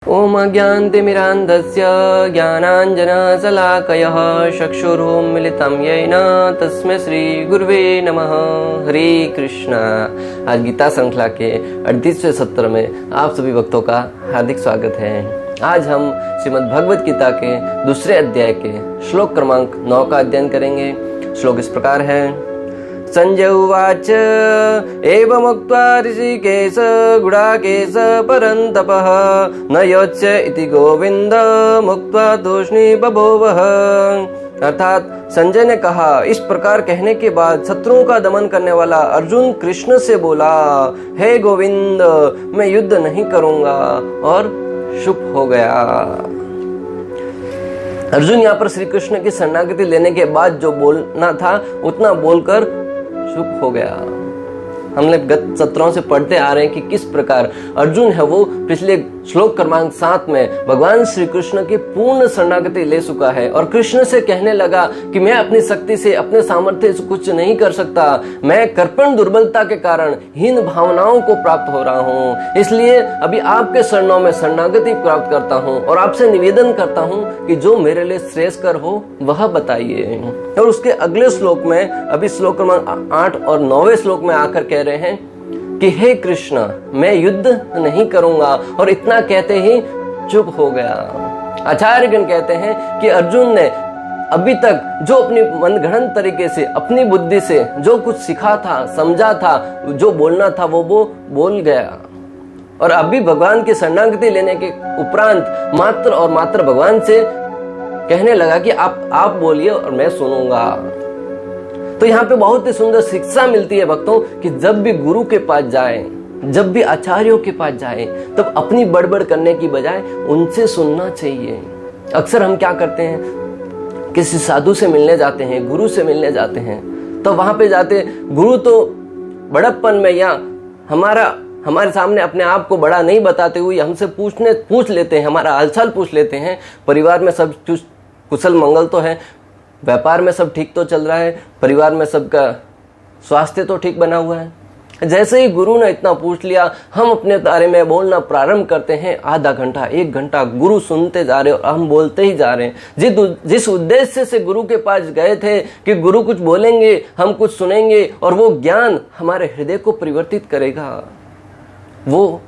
ओम अज्ञानतिमिरान्धस्य ज्ञानाञ्जनशलाकयः चक्षुरुन्मीलितं येन तस्मै श्री गुरुवे नमः। हरे कृष्णा। आज गीता श्रृंखला के 38वें सत्र में आप सभी भक्तों का हार्दिक स्वागत है। आज हम श्रीमद् भगवद गीता के दूसरे अध्याय के श्लोक क्रमांक 9 का अध्ययन करेंगे। श्लोक इस प्रकार है। संजय उवाच एवमुक्त्वा ऋषिकेश गुडाकेश परन्तपः न योच्य इति गोविंद मुक्त्वा तूष्णी बभूवः। अर्थात संजय ने कहा, इस प्रकार कहने के बाद शत्रुओं का दमन करने वाला अर्जुन कृष्ण से बोला, हे गोविंद, मैं युद्ध नहीं करूंगा, और चुप हो गया। अर्जुन यहाँ पर श्री कृष्ण की शरणागति लेने के बाद जो बोलना था उतना बोलकर चुप हो गया। हमने गत सत्रों से पढ़ते आ रहे हैं कि किस प्रकार अर्जुन है वो पिछले श्लोक क्रमांक 7 में भगवान श्री कृष्ण की पूर्ण शरणागति ले चुका है और कृष्ण से कहने लगा कि मैं अपनी शक्ति से, अपने सामर्थ्य से कुछ नहीं कर सकता, मैं कर्पण दुर्बलता के कारण हीन भावनाओं को प्राप्त हो रहा हूँ, इसलिए अभी आपके शरणों में शरणागति प्राप्त करता हूँ और आपसे निवेदन करता हूँ कि जो मेरे लिए श्रेयस्कर हो वह बताइए। और उसके अगले श्लोक में, अभी श्लोक क्रमांक 8 और 9वें श्लोक में आकर कह रहे हैं कि हे कृष्ण, मैं युद्ध नहीं करूंगा, और इतना कहते ही चुप हो गया। आचार्यगण कहते हैं कि अर्जुन ने अभी तक जो अपनी मनगढ़ंत तरीके से, अपनी बुद्धि से जो कुछ सीखा था, समझा था, जो बोलना था वो बोल गया, और अभी भगवान की शरणागति लेने के उपरांत मात्र और मात्र भगवान से कहने लगा कि आप बोलिए और मैं सुनूंगा। तो यहाँ पे बहुत ही सुंदर शिक्षा मिलती है भक्तों कि जब भी गुरु के पास जाए, जब भी आचार्यों के पास जाए, तब अपनी बड़बड़ करने की बजाय उनसे सुनना चाहिए। अक्सर हम क्या करते हैं, किसी साधु से मिलने जाते हैं, गुरु से मिलने जाते हैं, तो वहां पे जाते गुरु तो बड़प्पन में या हमारे सामने अपने आप को बड़ा नहीं बताते हुए हमसे पूछ लेते हैं, हमारा हालचाल पूछ लेते हैं। परिवार में सब कुशल मंगल तो है, व्यापार में सब ठीक तो चल रहा है, परिवार में सबका स्वास्थ्य तो ठीक बना हुआ है। जैसे ही गुरु ने इतना पूछ लिया, हम अपने बारे में बोलना प्रारंभ करते हैं। आधा घंटा, 1 घंटा गुरु सुनते जा रहे और हम बोलते ही जा रहे हैं। जिस उद्देश्य से गुरु के पास गए थे कि गुरु कुछ बोलेंगे, हम कुछ सुनेंगे और वो ज्ञान हमारे हृदय को परिवर्तित करेगा, वो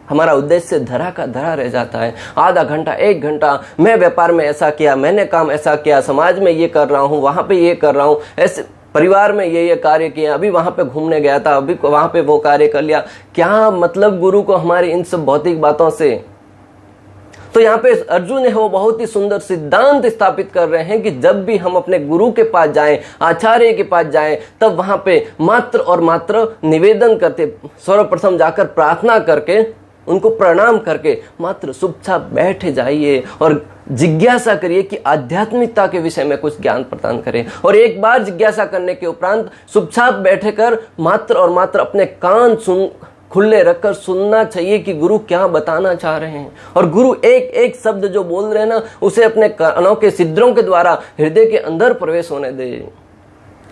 हमारा उद्देश्य धरा का धरा रह जाता है। आधा घंटा, 1 घंटा, मैं व्यापार में ऐसा किया, मैंने काम ऐसा किया, समाज में ये कर रहा हूँ, वहां पे ये कर रहा हूँ, ऐसे परिवार में ये कार्य किया, अभी वहां पे घूमने गया था, अभी वहां पे वो कार्य कर लिया। क्या मतलब गुरु को हमारी इन सब भौतिक बातों से? तो यहाँ पे अर्जुन है वो बहुत ही सुंदर सिद्धांत स्थापित कर रहे हैं कि जब भी हम अपने गुरु के पास जाएं, आचार्य के पास जाएं, तब वहां पे मात्र और मात्र निवेदन करते, सर्वप्रथम जाकर प्रार्थना करके, उनको प्रणाम करके मात्र चुपचाप बैठ जाइए और जिज्ञासा करिए कि आध्यात्मिकता के विषय में कुछ ज्ञान प्रदान करें। और एक बार जिज्ञासा करने के उपरांत चुपचाप बैठकर मात्र और मात्र अपने कान खुले रखकर सुनना चाहिए कि गुरु क्या बताना चाह रहे हैं। और गुरु एक एक शब्द जो बोल रहे हैं ना, उसे अपने कानों के छिद्रों के द्वारा हृदय के अंदर प्रवेश होने दे।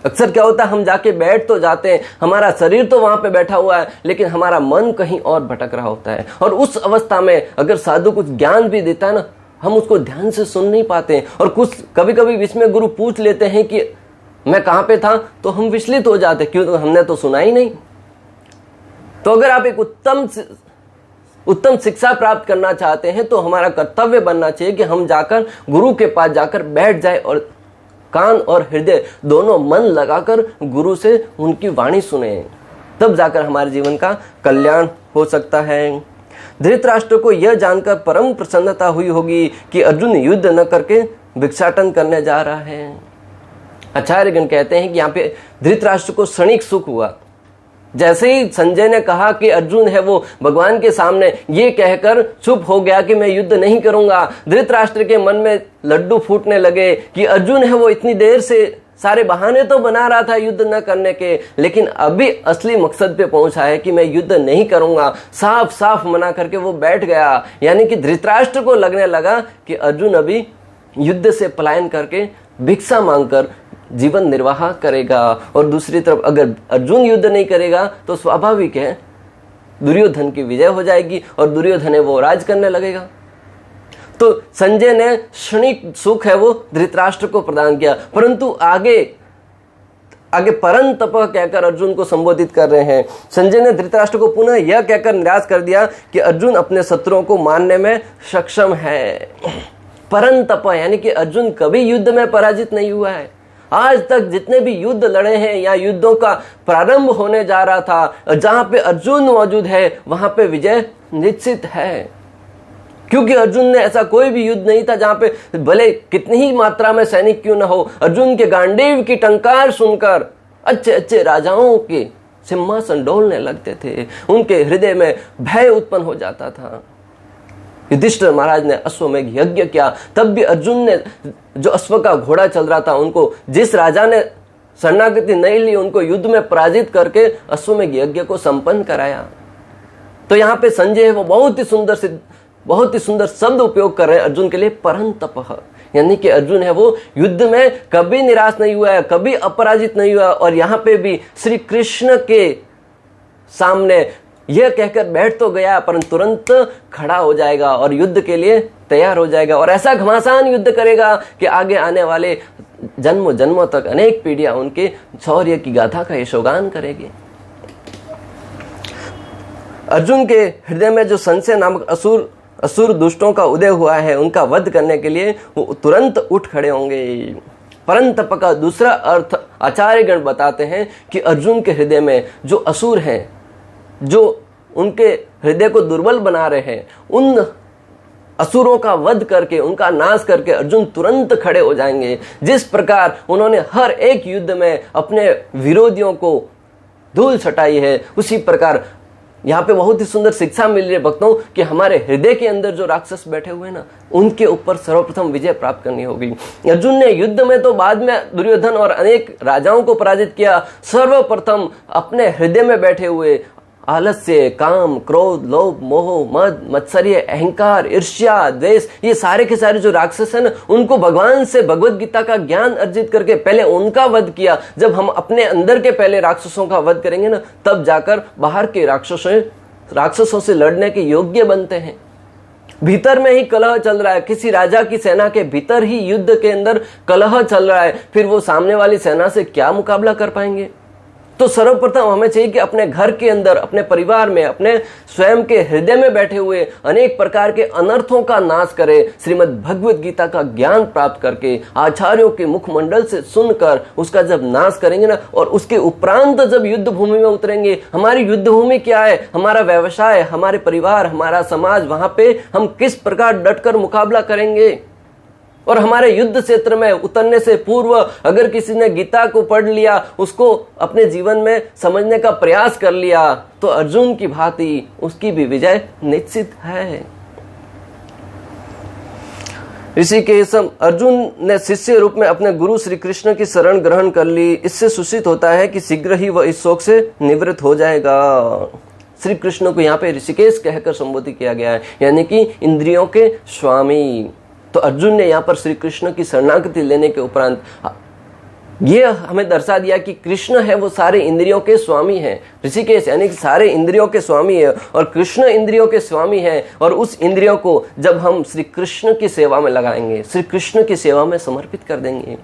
अक्सर क्या होता है, हम जाके बैठ तो जाते हैं, हमारा शरीर तो वहां पे बैठा हुआ है, लेकिन हमारा मन कहीं और भटक रहा होता है। और उस अवस्था में अगर साधु कुछ ज्ञान भी देता है ना, हम उसको ध्यान से सुन नहीं पाते हैं। और कुछ कभी कभी बीच में गुरु पूछ लेते हैं कि मैं कहाँ पे था, तो हम विचलित हो जाते, क्यों, हमने तो सुना ही नहीं। तो अगर आप एक उत्तम शिक्षा प्राप्त करना चाहते हैं तो हमारा कर्तव्य बनना चाहिए कि हम जाकर गुरु के पास जाकर बैठ जाए और कान और हृदय दोनों मन लगाकर गुरु से उनकी वाणी सुने, तब जाकर हमारे जीवन का कल्याण हो सकता है। धृतराष्ट्र को यह जानकर परम प्रसन्नता हुई होगी कि अर्जुन युद्ध न करके भिक्षाटन करने जा रहा है। आचार्यगण कहते हैं कि यहाँ पे धृतराष्ट्र को क्षणिक सुख हुआ। जैसे ही संजय ने कहा कि अर्जुन है वो भगवान के सामने ये कहकर चुप हो गया कि मैं युद्ध नहीं करूंगा, धृतराष्ट्र के मन में लड्डू फूटने लगे कि अर्जुन है वो इतनी देर से सारे बहाने तो बना रहा था युद्ध न करने के, लेकिन अभी असली मकसद पे पहुंचा है कि मैं युद्ध नहीं करूंगा। साफ साफ मना करके वो बैठ गया। यानी कि धृतराष्ट्र को लगने लगा कि अर्जुन अभी युद्ध से पलायन करके भिक्षा मांगकर जीवन निर्वाह करेगा। और दूसरी तरफ अगर अर्जुन युद्ध नहीं करेगा तो स्वाभाविक है दुर्योधन की विजय हो जाएगी और दुर्योधन वो राज करने लगेगा। तो संजय ने क्षणिक सुख है वो धृतराष्ट्र को प्रदान किया, परंतु आगे परंतप कहकर अर्जुन को संबोधित कर रहे हैं। संजय ने धृतराष्ट्र को पुनः यह कहकर निराश कर दिया कि अर्जुन अपने शत्रुओं को मारने में सक्षम है। परंतप यानी कि अर्जुन कभी युद्ध में पराजित नहीं हुआ है। आज तक जितने भी युद्ध लड़े हैं या युद्धों का प्रारंभ होने जा रहा था, जहां पे अर्जुन मौजूद है वहां पे विजय निश्चित है, क्योंकि अर्जुन ने ऐसा कोई भी युद्ध नहीं था जहां पे भले कितनी ही मात्रा में सैनिक क्यों न हो, अर्जुन के गांडीव की टंकार सुनकर अच्छे अच्छे राजाओं के सिंहासन डोलने लगते थे, उनके हृदय में भय उत्पन्न हो जाता था। युधिष्ठिर महाराज ने अश्वमेघ यज्ञ किया, तब भी अर्जुन ने जो अश्व का घोड़ा चल रहा था, उनको जिस राजा ने शरणागति नहीं ली उनको युद्ध में पराजित करके अश्वमेघ यज्ञ को संपन्न कराया। तो यहाँ पे संजय है वो बहुत ही सुंदर शब्द उपयोग कर रहे हैं अर्जुन के लिए, परंतप, यानी कि अर्जुन है वो युद्ध में कभी निराश नहीं हुआ है, कभी अपराजित नहीं हुआ, और यहाँ पे भी श्री कृष्ण के सामने यह कहकर बैठ तो गया परंतु तुरंत खड़ा हो जाएगा और युद्ध के लिए तैयार हो जाएगा, और ऐसा घमासान युद्ध करेगा कि आगे आने वाले जन्मों जन्मों तक अनेक पीढ़ियां उनके शौर्य की गाथा का यशोगान करेगी। अर्जुन के हृदय में जो संशय नामक असुर दुष्टों का उदय हुआ है, उनका वध करने के लिए वो तुरंत उठ खड़े होंगे। परंतप का दूसरा अर्थ आचार्यगण बताते हैं कि अर्जुन के हृदय में जो असुर हैं, जो उनके हृदय को दुर्बल बना रहे हैं, उन असुरों का वध करके, उनका नाश करके अर्जुन तुरंत खड़े हो जाएंगे। जिस प्रकार उन्होंने हर एक युद्ध में अपने विरोधियों को धूल छटाई है, उसी प्रकार यहाँ पे बहुत ही सुंदर शिक्षा मिल रही है भक्तों कि हमारे हृदय के अंदर जो राक्षस बैठे हुए हैं ना, उनके ऊपर सर्वप्रथम विजय प्राप्त करनी होगी। अर्जुन ने युद्ध में तो बाद में दुर्योधन और अनेक राजाओं को पराजित किया, सर्वप्रथम अपने हृदय में बैठे हुए आलस्य, काम, क्रोध, लोभ, मोह, मद, मत्सर्य, अहंकार, ईर्ष्या, द्वेष, ये सारे के सारे जो राक्षस हैं ना, उनको भगवान से भगवत गीता का ज्ञान अर्जित करके पहले उनका वध किया। जब हम अपने अंदर के पहले राक्षसों का वध करेंगे ना, तब जाकर बाहर के राक्षसों से लड़ने के योग्य बनते हैं। भीतर में ही कलह चल रहा है, किसी राजा की सेना के भीतर ही युद्ध के अंदर कलह चल रहा है, फिर वो सामने वाली सेना से क्या मुकाबला कर पाएंगे। तो सर्वप्रथम हमें चाहिए कि अपने घर के अंदर, अपने परिवार में, अपने स्वयं के हृदय में बैठे हुए अनेक प्रकार के अनर्थों का नाश करें। श्रीमद् भगवत गीता का ज्ञान प्राप्त करके, आचार्यों के मुखमंडल से सुनकर उसका जब नाश करेंगे ना, और उसके उपरांत जब युद्ध भूमि में उतरेंगे, हमारी युद्ध भूमि क्या है, हमारा व्यवसाय, हमारे परिवार, हमारा समाज, वहां पे हम किस प्रकार डटकर मुकाबला करेंगे। और हमारे युद्ध क्षेत्र में उतरने से पूर्व अगर किसी ने गीता को पढ़ लिया, उसको अपने जीवन में समझने का प्रयास कर लिया, तो अर्जुन की भांति उसकी भी विजय निश्चित है। ऋषिकेश, अर्जुन ने शिष्य रूप में अपने गुरु श्री कृष्ण की शरण ग्रहण कर ली। इससे सूचित होता है कि शीघ्र ही वह इस शोक से निवृत्त हो जाएगा। श्री कृष्ण को यहाँ पे ऋषिकेश कहकर संबोधित किया गया है, यानी कि इंद्रियों के स्वामी। तो अर्जुन ने यहाँ पर श्री कृष्ण की शरणागति लेने के उपरांत ये हमें दर्शा दिया कि कृष्ण है वो सारे इंद्रियों के स्वामी हैं। ऋषिकेश यानी कि सारे इंद्रियों के स्वामी है, और कृष्ण इंद्रियों के स्वामी हैं। और उस इंद्रियों को जब हम श्री कृष्ण की सेवा में लगाएंगे, श्री कृष्ण की सेवा में समर्पित कर देंगे,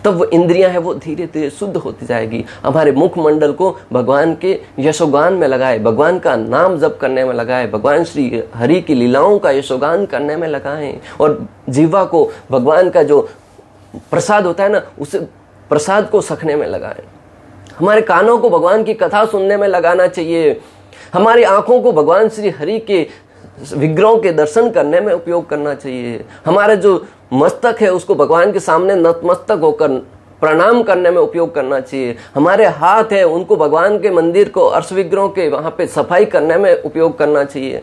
तब वो इंद्रियां हैं वो धीरे धीरे शुद्ध होती जाएगी। हमारे मुखमंडल को भगवान के यशोगान में लगाए, भगवान का नाम जप करने में लगाए, भगवान श्री हरि की लीलाओं का यशोगान करने में लगाएं, और जीवा को भगवान का जो प्रसाद होता है ना, उस प्रसाद को सखने में लगाएं। हमारे कानों को भगवान की कथा सुनने में लगाना चाहिए। हमारी आंखों को भगवान श्री हरि के विग्रहों के दर्शन करने में उपयोग करना चाहिए। हमारा जो मस्तक है उसको भगवान के सामने नतमस्तक होकर प्रणाम करने में उपयोग करना चाहिए। हमारे हाथ है उनको भगवान के मंदिर को, अर्श विग्रहों के वहां पे सफाई करने में उपयोग करना चाहिए।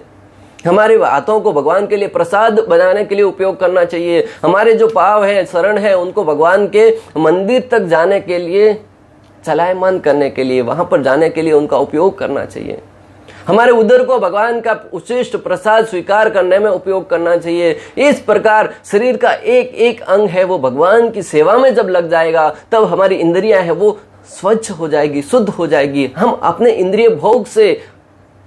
हमारे हाथों को भगवान के लिए प्रसाद बनाने के लिए उपयोग करना चाहिए। हमारे जो पांव है, शरण है, उनको भगवान के मंदिर तक जाने के लिए, चलायमान करने के लिए, वहां पर जाने के लिए उनका उपयोग करना चाहिए। हमारे उदर को भगवान का उचिष्ट प्रसाद स्वीकार करने में उपयोग करना चाहिए। इस प्रकार शरीर का एक एक अंग है वो भगवान की सेवा में जब लग जाएगा, तब हमारी इंद्रियां है वो स्वच्छ हो जाएगी, शुद्ध हो जाएगी। हम अपने इंद्रिय भोग से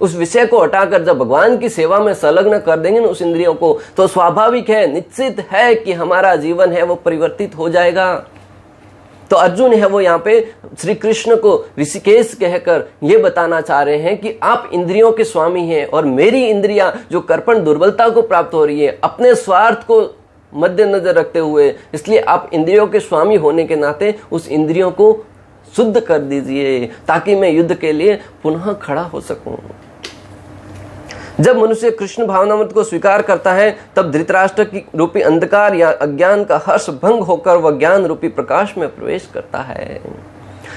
उस विषय को हटाकर जब भगवान की सेवा में संलग्न कर देंगे ना उस इंद्रियों को, तो स्वाभाविक है, निश्चित है कि हमारा जीवन है वो परिवर्तित हो जाएगा। तो अर्जुन है वो यहाँ पे श्री कृष्ण को ऋषिकेश कहकर ये बताना चाह रहे हैं कि आप इंद्रियों के स्वामी हैं और मेरी इंद्रियां जो कर्पण दुर्बलता को प्राप्त हो रही है अपने स्वार्थ को मद्देनजर रखते हुए, इसलिए आप इंद्रियों के स्वामी होने के नाते उस इंद्रियों को शुद्ध कर दीजिए ताकि मैं युद्ध के लिए पुनः खड़ा हो सकूं। जब मनुष्य कृष्ण भावनामृत को स्वीकार करता है तब धृतराष्ट्र की रूपी अंधकार या अज्ञान का हर्ष भंग होकर वह ज्ञान रूपी प्रकाश में प्रवेश करता है।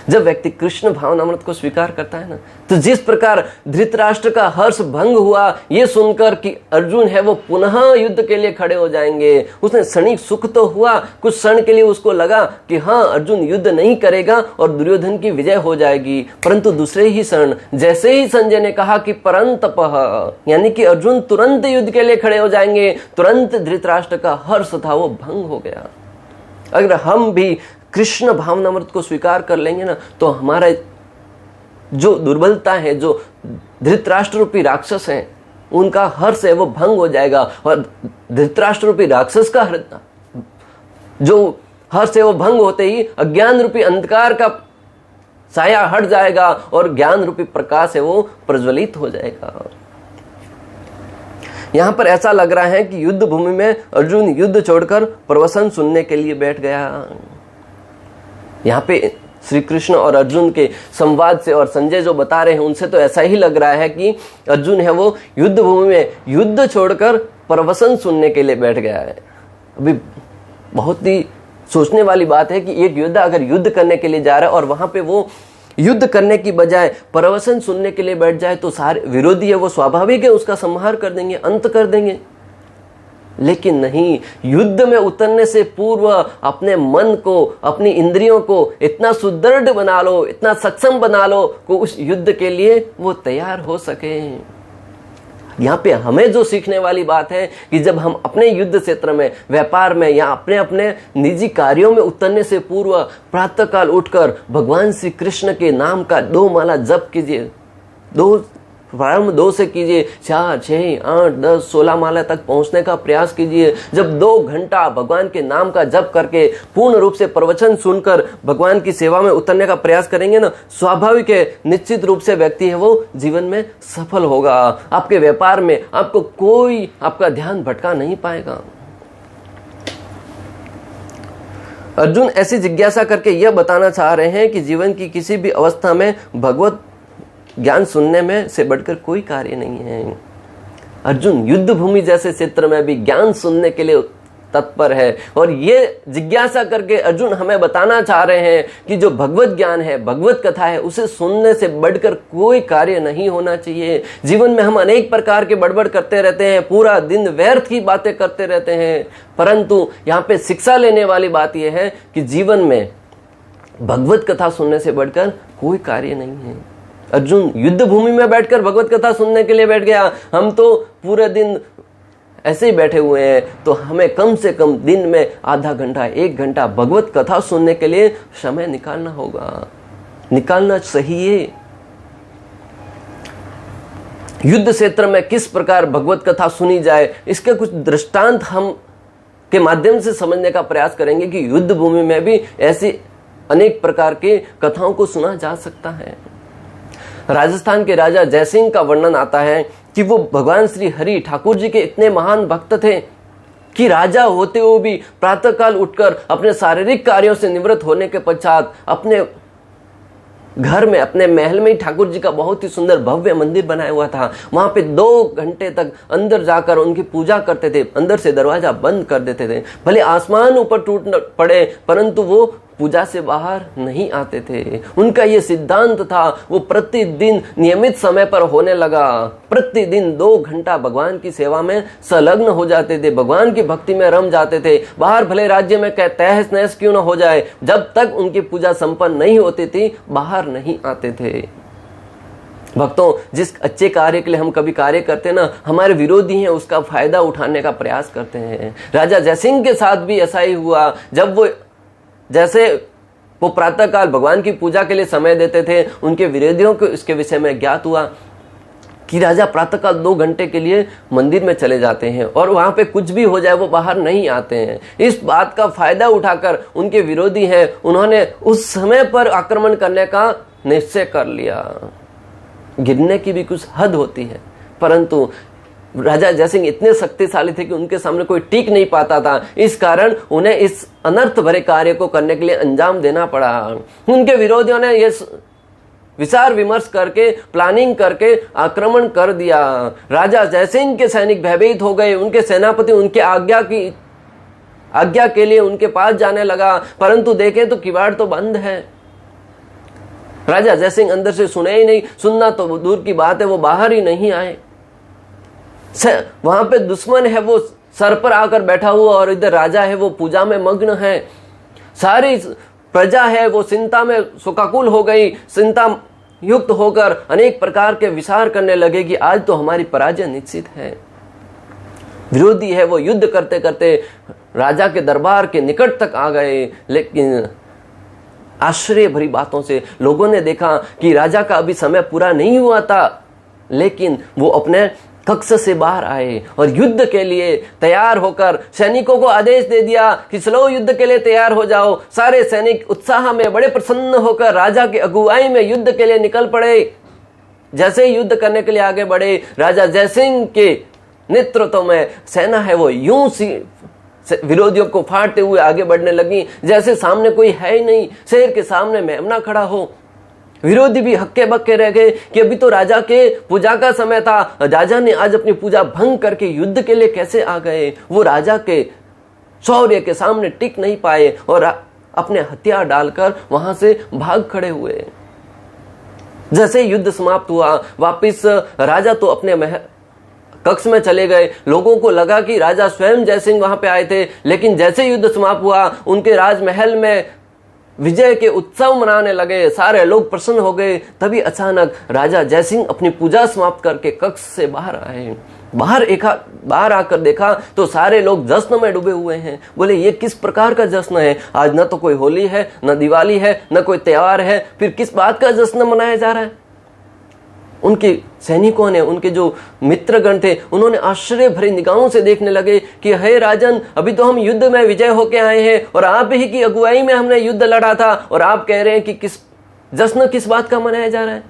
जब व्यक्ति कृष्ण भावनामृत को स्वीकार करता है ना, तो जिस प्रकार धृतराष्ट्र का हर्ष भंग हुआ ये सुनकर कि अर्जुन है वो पुनः युद्ध के लिए खड़े हो जाएंगे, उसने क्षणिक सुख तो हुआ, कुछ क्षण के लिए उसको लगा कि हाँ अर्जुन युद्ध नहीं करेगा और दुर्योधन की विजय हो जाएगी, परंतु दूसरे ही क्षण जैसे ही संजय ने कहा कि परंतपः, यानी कि अर्जुन तुरंत युद्ध के लिए खड़े हो जाएंगे, तुरंत धृतराष्ट्र का हर्ष था वो भंग हो गया। अगर हम भी कृष्ण भावनामृत को स्वीकार कर लेंगे ना, तो हमारा जो दुर्बलता है, जो धृतराष्ट्र रूपी राक्षस है उनका हर्ष है वो भंग हो जाएगा और धृतराष्ट्र रूपी राक्षस का जो हर्ष है वो भंग होते ही अज्ञान रूपी अंधकार का साया हट जाएगा और ज्ञान रूपी प्रकाश है वो प्रज्वलित हो जाएगा। यहां पर ऐसा लग रहा है कि युद्ध भूमि में अर्जुन युद्ध छोड़कर प्रवचन सुनने के लिए बैठ गया। यहाँ पे श्री कृष्ण और अर्जुन के संवाद से और संजय जो बता रहे हैं उनसे तो ऐसा ही लग रहा है कि अर्जुन है वो युद्ध भूमि में युद्ध छोड़कर प्रवचन सुनने के लिए बैठ गया है। अभी बहुत ही सोचने वाली बात है कि एक योद्धा अगर युद्ध करने के लिए जा रहा है और वहां पे वो युद्ध करने की बजाय प्रवचन सुनने के लिए बैठ जाए तो सारे विरोधी है वो स्वाभाविक है उसका संहार कर देंगे, अंत कर देंगे। लेकिन नहीं, युद्ध में उतरने से पूर्व अपने मन को, अपनी इंद्रियों को इतना सुदृढ़ बना लो, इतना सक्षम बना लो कि उस युद्ध के लिए वो तैयार हो सके। यहाँ पे हमें जो सीखने वाली बात है कि जब हम अपने युद्ध क्षेत्र में, व्यापार में या अपने अपने निजी कार्यों में उतरने से पूर्व प्रातःकाल उठकर भगवान श्री कृष्ण के नाम का 2 माला जप कीजिए। प्रारंभ 2 से कीजिए, 4, 6, 8, 10, 16 माला तक पहुंचने का प्रयास कीजिए। जब 2 घंटा भगवान के नाम का जप करके पूर्ण रूप से प्रवचन सुनकर भगवान की सेवा में उतरने का प्रयास करेंगे ना, स्वाभाविक है निश्चित रूप से व्यक्ति है वो जीवन में सफल होगा। आपके व्यापार में आपको कोई आपका ध्यान भटका नहीं पाएगा। अर्जुन ऐसी जिज्ञासा करके यह बताना चाह रहे हैं कि जीवन की किसी भी अवस्था में भगवत ज्ञान सुनने में से बढ़कर कोई कार्य नहीं है। अर्जुन युद्ध भूमि जैसे क्षेत्र में भी ज्ञान सुनने के लिए तत्पर है और ये जिज्ञासा करके अर्जुन हमें बताना चाह रहे हैं कि जो भगवत ज्ञान है, भगवत कथा है, उसे सुनने से बढ़कर कोई कार्य नहीं होना चाहिए। जीवन में हम अनेक प्रकार के बड़बड़ करते रहते हैं, पूरा दिन व्यर्थ की बातें करते रहते हैं, परंतु यहाँ पे शिक्षा लेने वाली बात यह है कि जीवन में भगवत कथा सुनने से बढ़कर कोई कार्य नहीं है। अर्जुन युद्ध भूमि में बैठकर भगवत कथा सुनने के लिए बैठ गया। हम तो पूरे दिन ऐसे ही बैठे हुए हैं, तो हमें कम से कम दिन में आधा घंटा, 1 घंटा भगवत कथा सुनने के लिए समय निकालना होगा, निकालना चाहिए। युद्ध क्षेत्र में किस प्रकार भगवत कथा सुनी जाए, इसके कुछ दृष्टांत हम के माध्यम से समझने का प्रयास करेंगे कि युद्ध भूमि में भी ऐसी अनेक प्रकार की कथाओं को सुना जा सकता है। राजस्थान के राजा जयसिंह का वर्णन आता है कि वो भगवान श्री हरि ठाकुर जी के इतने महान भक्त थे कि राजा होते हुए भी प्रातःकाल उठकर अपने शारीरिक कार्यों से निवृत्त होने के पश्चात अपने घर में, अपने महल में ही ठाकुर जी का बहुत ही सुंदर भव्य मंदिर बनाया हुआ था। वहां पे 2 घंटे तक अंदर जाकर उनकी पूजा करते थे, अंदर से दरवाजा बंद कर देते थे। भले आसमान ऊपर टूट पड़े परंतु वो पूजा से बाहर नहीं आते थे। उनका ये सिद्धांत था, वो प्रतिदिन नियमित समय पर होने लगा। प्रतिदिन 2 घंटा भगवान की सेवा में संलग्न हो जाते थे, भगवान की भक्ति में रम जाते थे। बाहर भले राज्य में तहस नहस क्यों न हो जाए, जब तक उनकी पूजा संपन्न नहीं होती थी बाहर नहीं आते थे। भक्तों, जिस अच्छे कार्य के लिए हम कभी कार्य करते हैं ना, हमारे विरोधी हैं उसका फायदा उठाने का प्रयास करते हैं। राजा जयसिंह के साथ भी ऐसा ही हुआ। जब जैसे वो प्रातःकाल भगवान की पूजा के लिए समय देते थे, उनके विरोधियों को इसके विषय में ज्ञात हुआ कि राजा प्रातःकाल 2 घंटे के लिए मंदिर में चले जाते हैं और वहां पे कुछ भी हो जाए वो बाहर नहीं आते हैं। इस बात का फायदा उठाकर उनके विरोधी हैं, उन्होंने उस समय पर आक्रमण करने का निश्चय कर लिया। गिरने की भी कुछ हद होती है, परंतु राजा जयसिंह इतने शक्तिशाली थे कि उनके सामने कोई टिक नहीं पाता था। इस कारण उन्हें इस अनर्थ भरे कार्य को करने के लिए अंजाम देना पड़ा। उनके विरोधियों ने यह विचार विमर्श करके प्लानिंग करके आक्रमण कर दिया। राजा जयसिंह के सैनिक भयभीत हो गए। उनके सेनापति उनके आज्ञा के लिए उनके पास जाने लगा, परंतु देखे तो किवाड़ तो बंद है। राजा जयसिंह अंदर से सुने ही नहीं, सुनना तो दूर की बात है, वो बाहर ही नहीं आए। वहां पे दुश्मन है वो सर पर आकर बैठा हुआ और इधर राजा है वो पूजा में मग्न है। सारी प्रजा है वो चिंता में शोकाकुल हो गई। चिंता युक्त होकर अनेक प्रकार के विचार करने लगे कि आज तो हमारी पराजय निश्चित है। विरोधी है वो युद्ध करते करते राजा के दरबार के निकट तक आ गए, लेकिन आश्चर्य भरी बातों से लोगों ने देखा कि राजा का अभी समय पूरा नहीं हुआ था, लेकिन वो अपने कक्ष से बाहर आए और युद्ध के लिए तैयार होकर सैनिकों को आदेश दे दिया कि चलो युद्ध के लिए तैयार हो जाओ। सारे सैनिक उत्साह में बड़े प्रसन्न होकर राजा की अगुवाई में युद्ध के लिए निकल पड़े। जैसे ही युद्ध करने के लिए आगे बढ़े, राजा जयसिंह के नेतृत्व में सेना है वो यूं सी विरोधियों को फाड़ते हुए आगे बढ़ने लगी जैसे सामने कोई है ही नहीं, शेर के सामने मेमना खड़ा हो। विरोधी भी हक्के बक्के रह गए कि अभी तो राजा के पूजा का समय था, राजा ने आज अपनी पूजा भंग करके युद्ध के लिए कैसे आ गए। वो राजा के शौर्य के सामने टिक नहीं पाए और अपने हथियार डालकर वहां से भाग खड़े हुए। जैसे युद्ध समाप्त हुआ, वापिस राजा तो अपने कक्ष में चले गए। लोगों को लगा कि राजा स्वयं जयसिंह वहां पे आए थे, लेकिन जैसे युद्ध समाप्त हुआ, उनके राजमहल में विजय के उत्सव मनाने लगे, सारे लोग प्रसन्न हो गए। तभी अचानक राजा जयसिंह अपनी पूजा समाप्त करके कक्ष से बाहर आए। बाहर आकर देखा तो सारे लोग जश्न में डूबे हुए हैं। बोले ये किस प्रकार का जश्न है? आज न तो कोई होली है, न दिवाली है, न कोई त्योहार है, फिर किस बात का जश्न मनाया जा रहा है? उनके सैनिकों ने, उनके जो मित्रगण थे, उन्होंने आश्चर्य भरी निगाहों से देखने लगे कि हे राजन, अभी तो हम युद्ध में विजय होके आए हैं और आप ही की अगुवाई में हमने युद्ध लड़ा था और आप कह रहे हैं कि जश्न किस बात का मनाया जा रहा है?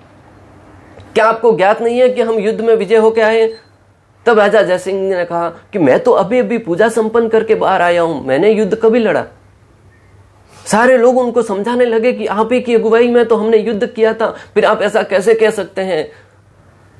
क्या आपको ज्ञात नहीं है कि हम युद्ध में विजय होके आए हैं? तब राजा जयसिंह ने कहा कि मैं तो अभी अभी पूजा संपन्न करके बाहर आया हूं, मैंने युद्ध कभी लड़ा? सारे लोग उनको समझाने लगे कि आप ही की अगुवाई में तो हमने युद्ध किया था, फिर आप ऐसा कैसे कह सकते हैं?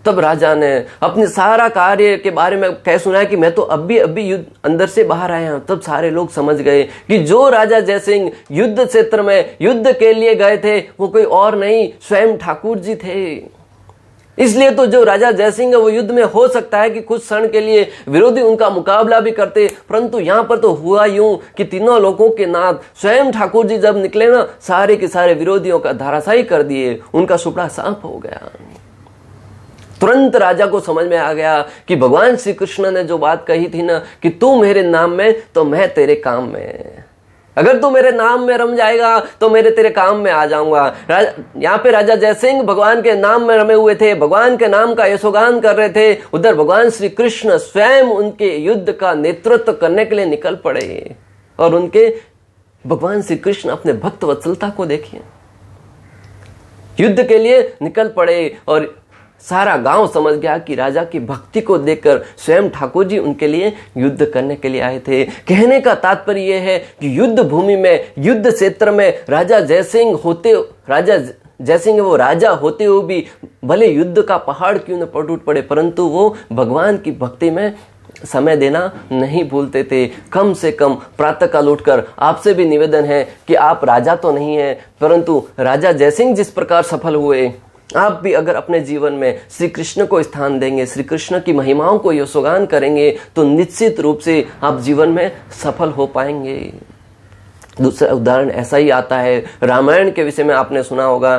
तब राजा ने अपने सारा कार्य के बारे में कह सुनाया कि मैं तो अभी युद्ध अंदर से बाहर आया हूं। तब सारे लोग समझ गए कि जो राजा जयसिंह युद्ध क्षेत्र में युद्ध के लिए गए थे वो कोई और नहीं, स्वयं ठाकुर जी थे। इसलिए तो जो राजा जयसिंह है वो युद्ध में हो सकता है कि कुछ क्षण के लिए विरोधी उनका मुकाबला भी करते, परंतु यहां पर तो हुआ यूं कि तीनों लोगों के नाथ स्वयं ठाकुर जी जब निकले ना, सारे के सारे विरोधियों का धराशायी कर दिए, उनका सुपड़ा साफ हो गया। तुरंत राजा को समझ में आ गया कि भगवान श्री कृष्ण ने जो बात कही थी ना कि तू मेरे नाम में तो मैं तेरे काम में, अगर तू मेरे नाम में रम जाएगा तो मेरे तेरे काम में आ जाऊंगा। यहाँ पे राजा जयसिंह भगवान के नाम में रमे हुए थे, भगवान के नाम का यशोगान कर रहे थे। उधर भगवान श्री कृष्ण स्वयं उनके युद्ध का नेतृत्व करने के लिए निकल पड़े और उनके भगवान श्री कृष्ण अपने भक्त वत्सलता को देखिए, युद्ध के लिए निकल पड़े और सारा गांव समझ गया कि राजा की भक्ति को देखकर स्वयं ठाकुर जी उनके लिए युद्ध करने के लिए आए थे। कहने का तात्पर्य यह है कि युद्ध भूमि में, युद्ध क्षेत्र में राजा जयसिंह वो राजा होते हुए भी भले युद्ध का पहाड़ क्यों न टूट पड़े, परंतु वो भगवान की भक्ति में समय देना नहीं भूलते थे। कम से कम प्रातःकाल उठकर आपसे भी निवेदन है कि आप राजा तो नहीं है, परंतु राजा जयसिंह जिस प्रकार सफल हुए, आप भी अगर अपने जीवन में श्री कृष्ण को स्थान देंगे, श्री कृष्ण की महिमाओं को यशोगान करेंगे, तो निश्चित रूप से आप जीवन में सफल हो पाएंगे। दूसरा उदाहरण ऐसा ही आता है, रामायण के विषय में आपने सुना होगा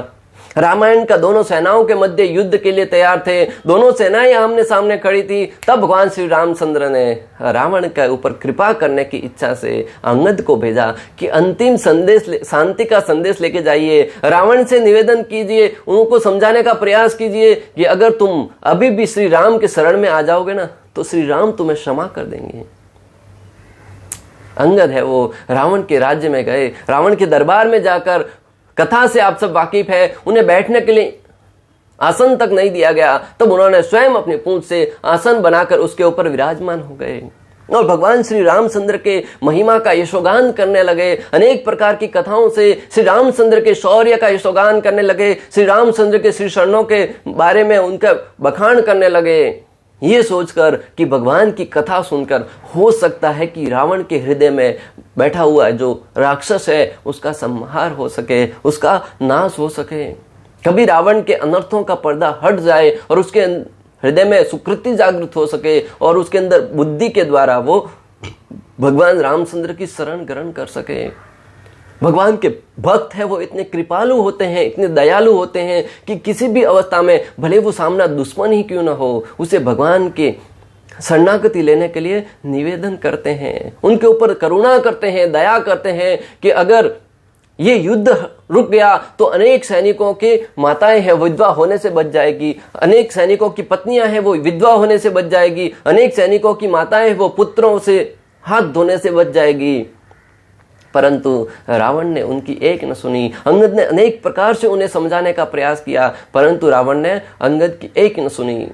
रामायण का दोनों सेनाओं के मध्य युद्ध के लिए तैयार थे, दोनों सेनाएं आमने सामने खड़ी थी। तब भगवान श्री रामचंद्र ने रावण के ऊपर कृपा करने की इच्छा से अंगद को भेजा कि अंतिम संदेश, शांति का संदेश लेके जाइए, रावण से निवेदन कीजिए, उनको समझाने का प्रयास कीजिए कि अगर तुम अभी भी श्री राम के शरण में आ जाओगे ना तो श्री राम तुम्हें क्षमा कर देंगे। अंगद है वो रावण के राज्य में गए, रावण के दरबार में जाकर, कथा से आप सब वाकिफ है, उन्हें बैठने के लिए आसन तक नहीं दिया गया, तब उन्होंने स्वयं अपनी पूंछ से आसन बनाकर उसके ऊपर विराजमान हो गए और भगवान श्री रामचंद्र के महिमा का यशोगान करने लगे। अनेक प्रकार की कथाओं से श्री रामचंद्र के शौर्य का यशोगान करने लगे, श्री रामचंद्र के श्री चरणों के बारे में उनका बखान करने लगे, ये सोचकर कि भगवान की कथा सुनकर हो सकता है कि रावण के हृदय में बैठा हुआ जो राक्षस है उसका संहार हो सके, उसका नाश हो सके, कभी रावण के अनर्थों का पर्दा हट जाए और उसके हृदय में सुकृति जागृत हो सके और उसके अंदर बुद्धि के द्वारा वो भगवान रामचंद्र की शरण ग्रहण कर सके। भगवान के भक्त है वो इतने कृपालु होते हैं, इतने दयालु होते हैं कि किसी भी अवस्था में भले वो सामना दुश्मन ही क्यों ना हो, उसे भगवान के शरणागति लेने के लिए निवेदन करते हैं, उनके ऊपर करुणा करते हैं, दया करते हैं कि अगर ये युद्ध रुक गया तो अनेक सैनिकों के माताएं हैं वो विधवा होने से बच जाएगी, अनेक सैनिकों की पत्नियां हैं वो विधवा होने से बच जाएगी, अनेक सैनिकों की माताएं हैं वो पुत्रों से हाथ धोने से बच जाएगी। परंतु रावण ने उनकी एक न सुनी। अंगद ने अनेक प्रकार से उन्हें समझाने का प्रयास किया, परंतु रावण ने अंगद की एक न सुनी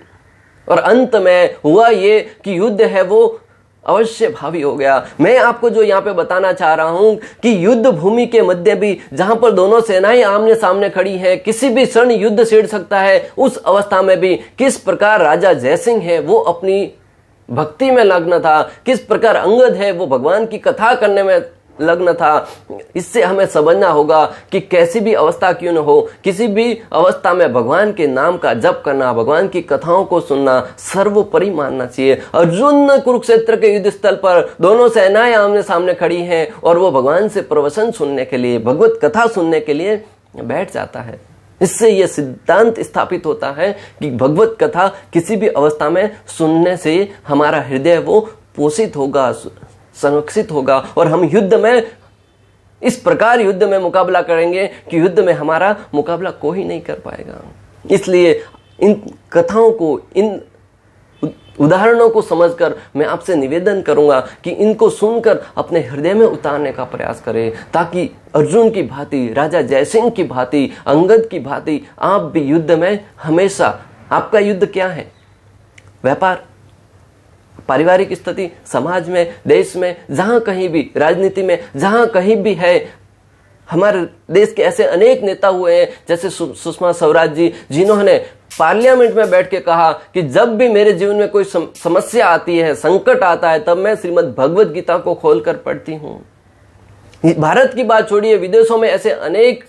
और अंत में हुआ ये कि युद्ध है वो अवश्य भावी हो गया। मैं आपको जो यहाँ पे बताना चाह रहा हूं कि युद्ध भूमि के मध्य भी जहां पर दोनों सेनाएं आमने सामने खड़ी हैं, किसी भी क्षण युद्ध छिड़ सकता है, उस अवस्था में भी किस प्रकार राजा जयसिंह है वो अपनी भक्ति में लग्न था, किस प्रकार अंगद है वो भगवान की कथा करने में लग्न था। इससे हमें समझना होगा कि कैसी भी अवस्था क्यों न हो, किसी भी अवस्था में भगवान के नाम का जप करना, भगवान की कथाओं को सुनना सर्वोपरि मानना चाहिए। अर्जुन कुरुक्षेत्र के युद्ध स्थल पर दोनों सेनाएं आमने सामने खड़ी हैं और वो भगवान से प्रवचन सुनने के लिए, भगवत कथा सुनने के लिए बैठ जाता है। इससे यह सिद्धांत स्थापित होता है कि भगवत कथा किसी भी अवस्था में सुनने से हमारा हृदय वो पोषित होगा, संरक्षित होगा और हम युद्ध में इस प्रकार युद्ध में मुकाबला करेंगे कि युद्ध में हमारा मुकाबला कोई नहीं कर पाएगा। इसलिए इन कथाओं को, इन उदाहरणों को समझकर मैं आपसे निवेदन करूंगा कि इनको सुनकर अपने हृदय में उतारने का प्रयास करें, ताकि अर्जुन की भांति, राजा जयसिंह की भांति, अंगद की भांति आप भी युद्ध में हमेशा, आपका युद्ध क्या है? व्यापार, पारिवारिक स्थिति, समाज में, देश में, जहां कहीं भी, राजनीति में, जहां कहीं भी है। हमारे देश के ऐसे अनेक नेता हुए हैं जैसे सुषमा स्वराज जी, जिन्होंने पार्लियामेंट में बैठ के कहा कि जब भी मेरे जीवन में कोई समस्या आती है, संकट आता है, तब मैं श्रीमद् भगवत गीता को खोलकर पढ़ती हूँ। भारत की बात छोड़िए, विदेशों में ऐसे अनेक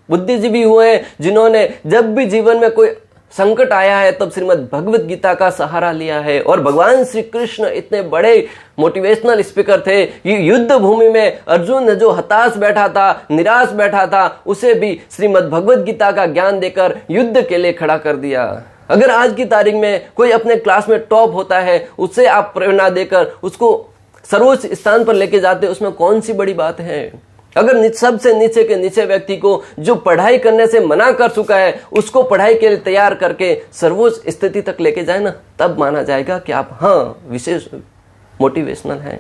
बुद्धिजीवी हुए हैं जिन्होंने जब भी जीवन में कोई संकट आया है तब श्रीमद् भगवत गीता का सहारा लिया है। और भगवान श्री कृष्ण इतने बड़े मोटिवेशनल स्पीकर थे कि युद्ध भूमि में अर्जुन जो हताश बैठा था, निराश बैठा था, उसे भी श्रीमद् भगवत गीता का ज्ञान देकर युद्ध के लिए खड़ा कर दिया। अगर आज की तारीख में कोई अपने क्लास में टॉप होता है, उससे आप प्रेरणा देकर उसको सर्वोच्च स्थान पर लेके जाते, उसमें कौन सी बड़ी बात है? अगर सबसे नीचे के नीचे व्यक्ति को जो पढ़ाई करने से मना कर चुका है, उसको पढ़ाई के लिए तैयार करके सर्वोच्च स्थिति तक लेके जाए ना, तब माना जाएगा कि आप विशेष मोटिवेशनल हैं।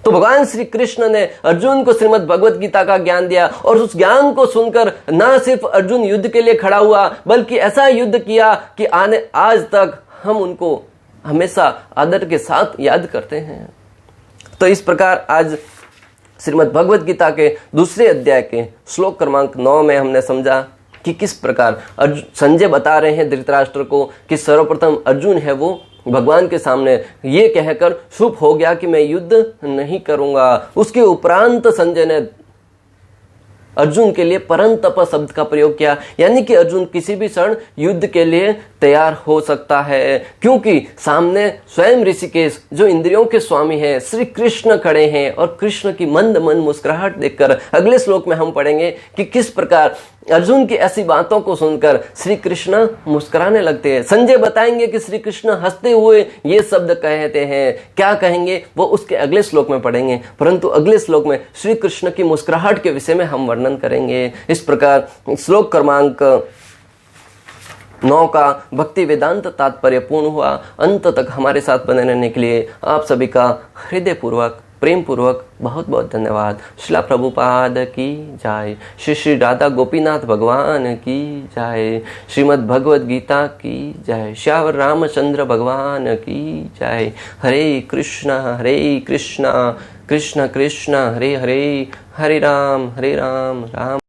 तो भगवान श्री कृष्ण ने अर्जुन को श्रीमद् भगवत गीता का ज्ञान दिया और उस ज्ञान को सुनकर ना सिर्फ अर्जुन युद्ध के लिए खड़ा हुआ, बल्कि ऐसा युद्ध किया कि आज तक हम उनको हमेशा आदर के साथ याद करते हैं। तो इस प्रकार आज श्रीमद् भगवत गीता के दूसरे अध्याय के श्लोक क्रमांक 9 में हमने समझा कि किस प्रकार संजय बता रहे हैं धृतराष्ट्र को कि सर्वप्रथम अर्जुन है वो भगवान के सामने ये कहकर चुप हो गया कि मैं युद्ध नहीं करूंगा। उसके उपरांत संजय ने अर्जुन के लिए परंतप शब्द का प्रयोग किया, यानी कि अर्जुन किसी भी क्षण युद्ध के लिए तैयार हो सकता है, क्योंकि सामने स्वयं ऋषिकेश जो इंद्रियों के स्वामी हैं, श्री कृष्ण खड़े हैं। और कृष्ण की मंद मंद मुस्कुराहट देखकर अगले श्लोक में हम पढ़ेंगे कि किस प्रकार अर्जुन की ऐसी बातों को सुनकर श्री कृष्ण मुस्कुराने लगते हैं। संजय बताएंगे कि श्री कृष्ण हंसते हुए ये शब्द कहते हैं। क्या कहेंगे वो उसके अगले श्लोक में पढ़ेंगे, परंतु अगले श्लोक में श्री कृष्ण की मुस्कुराहट के विषय में हम वर्णन करेंगे। इस प्रकार श्लोक क्रमांक 9 का भक्ति वेदांत तात्पर्य पूर्ण हुआ। अंत तक हमारे साथ बने रहने के लिए आप सभी का हृदय पूर्वक प्रेम पूर्वक बहुत बहुत धन्यवाद। श्रील प्रभुपाद की जय। श्री श्री राधा गोपीनाथ भगवान की जय। श्रीमद् भगवद गीता की जय। श्यावर रामचंद्र भगवान की जय। हरे कृष्णा कृष्ण कृष्ण हरे हरे, हरे राम राम